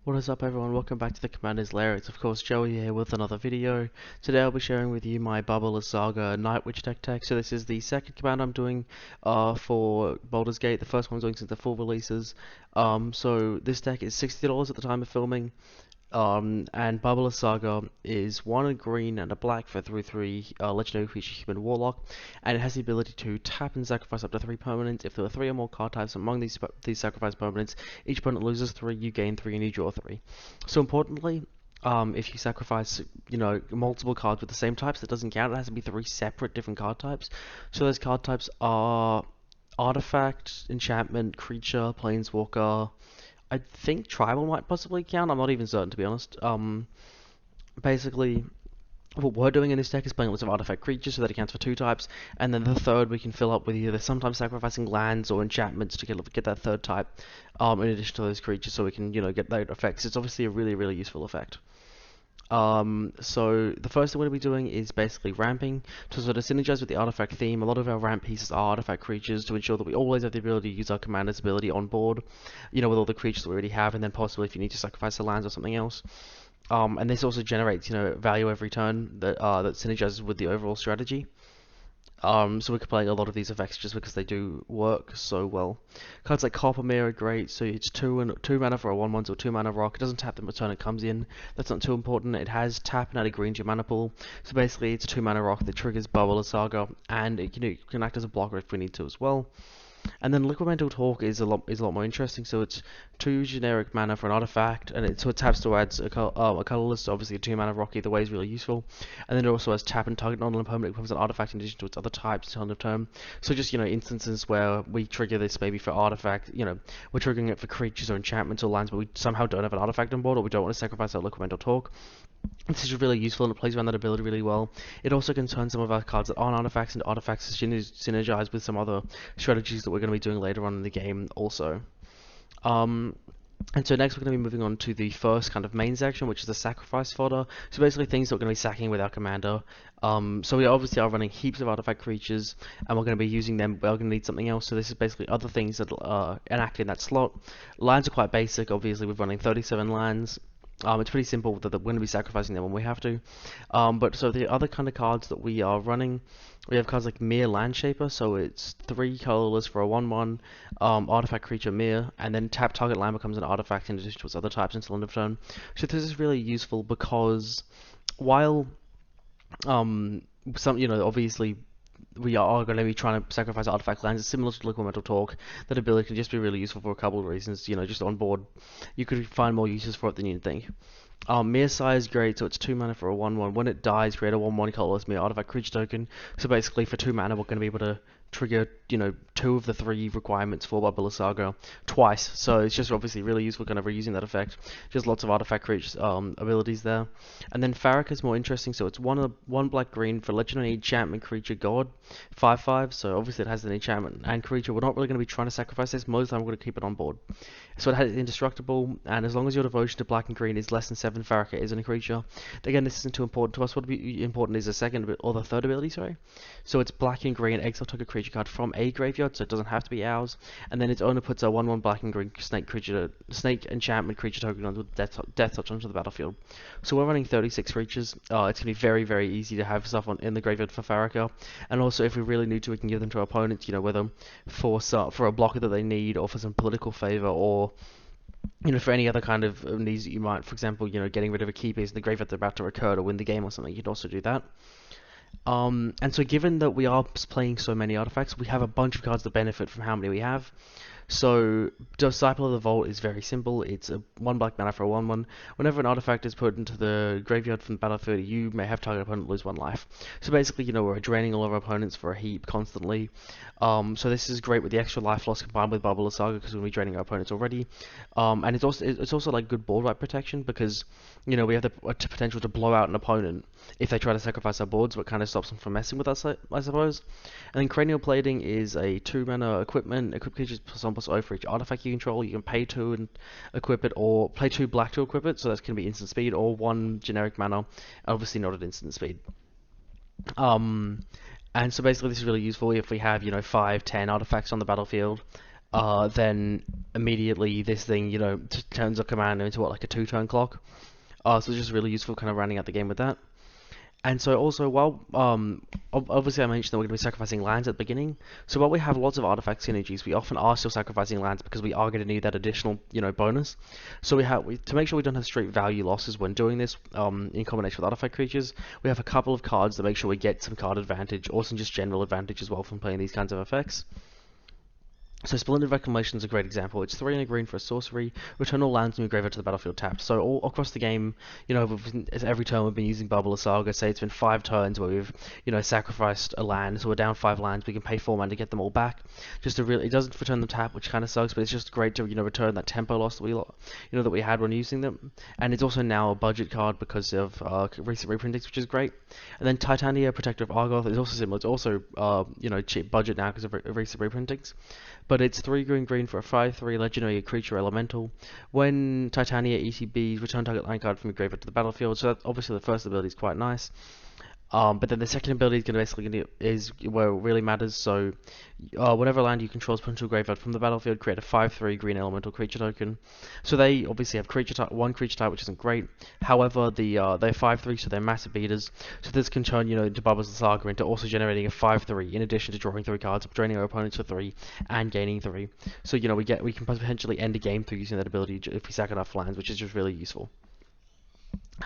What is up everyone, welcome back to the Commander's Lair. It's of course Joey here with another video. Today I'll be sharing with you my Lysaga Night Witch tech. So this is the second command I'm doing for Baldur's Gate. The first one I'm doing since the full releases. So this deck is $60 at the time of filming. And Lysaga is 1 a green and a black for 3/3 legendary creature human warlock, and it has the ability to tap and sacrifice up to 3 permanents. If there are 3 or more card types among these sacrifice permanents, each opponent loses 3, you gain 3, and you draw 3. So importantly, if you sacrifice, multiple cards with the same types, that doesn't count. It has to be 3 separate different card types. So those card types are artifact, enchantment, creature, planeswalker. I think tribal might possibly count. I'm not even certain, to be honest. Basically, what we're doing in this deck is playing lots of artifact creatures, so that it counts for 2 types, and then the third we can fill up with either sometimes sacrificing lands or enchantments to get that third type, in addition to those creatures, so we can get those effects. It's obviously a really useful effect. So the first thing we're going to be doing is basically ramping to sort of synergize with the artifact theme. A lot of our ramp pieces are artifact creatures to ensure that we always have the ability to use our commander's ability on board, with all the creatures that we already have, and then possibly if you need to sacrifice the lands or something else. And this also generates, value every turn that synergizes with the overall strategy. So we can play a lot of these effects just because they do work so well. Cards like Coppermere are great, so it's 2 mana for a 1/1, so 2 mana rock. It doesn't tap the turn it comes in. That's not too important. It has tap and add a green to your mana pool. So basically, it's a 2 mana rock that triggers Lysaga, and it can act as a blocker if we need to as well. And then Liquid Mental Talk is a lot more interesting. So it's 2 generic mana for an artifact, and it taps to add a colorless. Obviously, a 2 mana rock either way is really useful. And then it also has tap and target non-permanent. It becomes an artifact in addition to its other types until end of turn. So just instances where we trigger this maybe for artifact. We're triggering it for creatures or enchantments or lands, but we somehow don't have an artifact on board, or we don't want to sacrifice our Liquid Mental Talk. This is really useful, and it plays around that ability really well. It also can turn some of our cards that aren't artifacts into artifacts to synergize with some other strategies that we're going to be doing later on in the game also. And so next we're going to be moving on to the first kind of main section, which is the sacrifice fodder. So basically things that we're going to be sacking with our commander. So we obviously are running heaps of artifact creatures, and we're going to be using them. We're going to need something else, so this is basically other things that enact in that slot. Lands are quite basic. Obviously we're running 37 lands. It's pretty simple that we're going to be sacrificing them when we have to. But so the other kind of cards that we are running, we have cards like Mere Landshaper, so it's 3 colorless for a 1/1 artifact creature Mere, and then tap target land becomes an artifact in addition to its other types until end of turn. So this is really useful because while obviously we are going to be trying to sacrifice artifact lands. It's similar to Liquid Mental Talk. That ability can just be really useful for a couple of reasons. Just on board, you could find more uses for it than you'd think. Mere Size is great, so it's 2 mana for a 1/1. When it dies, create a 1/1 colorless Mere artifact creature token. So basically, for 2 mana, we're going to be able to trigger, 2 of the 3 requirements for Lysaga twice. So it's just obviously really useful kind of reusing that effect. Just lots of artifact creatures abilities there. And then Farrakh is more interesting, so it's 1 black green for legendary enchantment creature god, 5/5. So obviously it has an enchantment and creature. We're not really going to be trying to sacrifice this. Most of the time we're going to keep it on board. So it has indestructible, and as long as your devotion to black and green is less than 7, Farrakh is in a creature. Again, this isn't too important to us. What would be important is the second or the third ability, sorry. So it's black and green, exile target creature card from a graveyard, so it doesn't have to be ours. And then its owner puts a 1/1 black and green snake enchantment creature token on with death touch onto the battlefield. So we're running 36 creatures. It's going to be very easy to have stuff in the graveyard for Farrakh. And also, if we really need to, we can give them to our opponents. Whether for a blocker that they need, or for some political favor, or for any other kind of needs that you might, for example, getting rid of a key piece in the graveyard that's about to recur to win the game or something, you can also do that. And so given that we are playing so many artifacts, we have a bunch of cards that benefit from how many we have. So Disciple of the Vault is very simple. It's a 1 black mana for a 1/1. Whenever an artifact is put into the graveyard from the battlefield, you may have target opponent lose 1 life. So basically, we're draining all of our opponents for a heap constantly. So this is great with the extra life loss combined with Lysaga, because we're going to be draining our opponents already. And it's also like good board wipe protection, because we have the potential to blow out an opponent if they try to sacrifice our boards, but kind of stops them from messing with us, I suppose. And then Cranial Plating is a 2 mana equipment. Equip creatures +1/+0 for each artifact you control. You can pay 2 and equip it, or play 2 black to equip it, so that's going to be instant speed, or 1 generic mana, obviously not at instant speed. And so basically this is really useful if we have 5, 10 artifacts on the battlefield. then immediately this thing, turns a commander into what, like a 2-turn clock. So it's just really useful kind of rounding out the game with that. And so also, while obviously I mentioned that we're going to be sacrificing lands at the beginning. So while we have lots of artifact synergies, we often are still sacrificing lands because we are going to need that additional, bonus. So to make sure we don't have straight value losses when doing this, in combination with artifact creatures, we have a couple of cards that make sure we get some card advantage, or some just general advantage as well from playing these kinds of effects. So Splendid Reclamation is a great example. It's 3 and a green for a sorcery. Return all lands in your graveyard to the battlefield tapped. So all across the game, every turn we've been using Bubble Lysaga. Say it's been 5 turns where we've, sacrificed a land. So we're down 5 lands. We can pay 4 mana to get them all back. It doesn't return them tapped, which kind of sucks, but it's just great to, return that tempo loss that we had when using them. And it's also now a budget card because of recent reprintings, which is great. And then Titania, Protector of Argoth, is also similar. It's also, cheap budget now because of recent reprintings. But it's 3 green for a 5/3 legendary creature elemental. When Titania ETBs, return target line card from your graveyard to the battlefield. So obviously the first ability is quite nice. But then the second ability is where it really matters. So, whenever land you control is put into a graveyard from the battlefield, create a 5/3 green elemental creature token. So they obviously have one creature type, which isn't great. However, they're 5/3, so they're massive beaters. So this can turn into Bubbles the Saga into also generating a 5/3 in addition to drawing 3 cards, draining our opponents for 3 and gaining 3. So we can potentially end a game through using that ability if we sack enough lands, which is just really useful.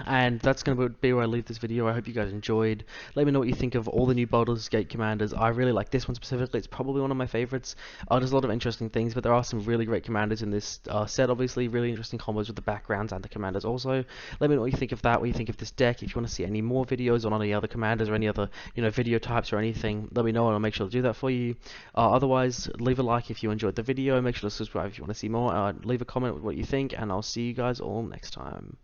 And that's going to be where I leave this video. I hope you guys enjoyed. Let me know what you think of all the new Baldur's Gate commanders. I really like this one specifically. It's probably one of my favorites. There's a lot of interesting things, but there are some really great commanders in this set, obviously. Really interesting combos with the backgrounds and the commanders also. Let me know what you think of that, what you think of this deck. If you want to see any more videos on any other commanders or any other video types or anything, let me know and I'll make sure to do that for you. Otherwise, leave a like if you enjoyed the video. Make sure to subscribe if you want to see more. Leave a comment with what you think, and I'll see you guys all next time.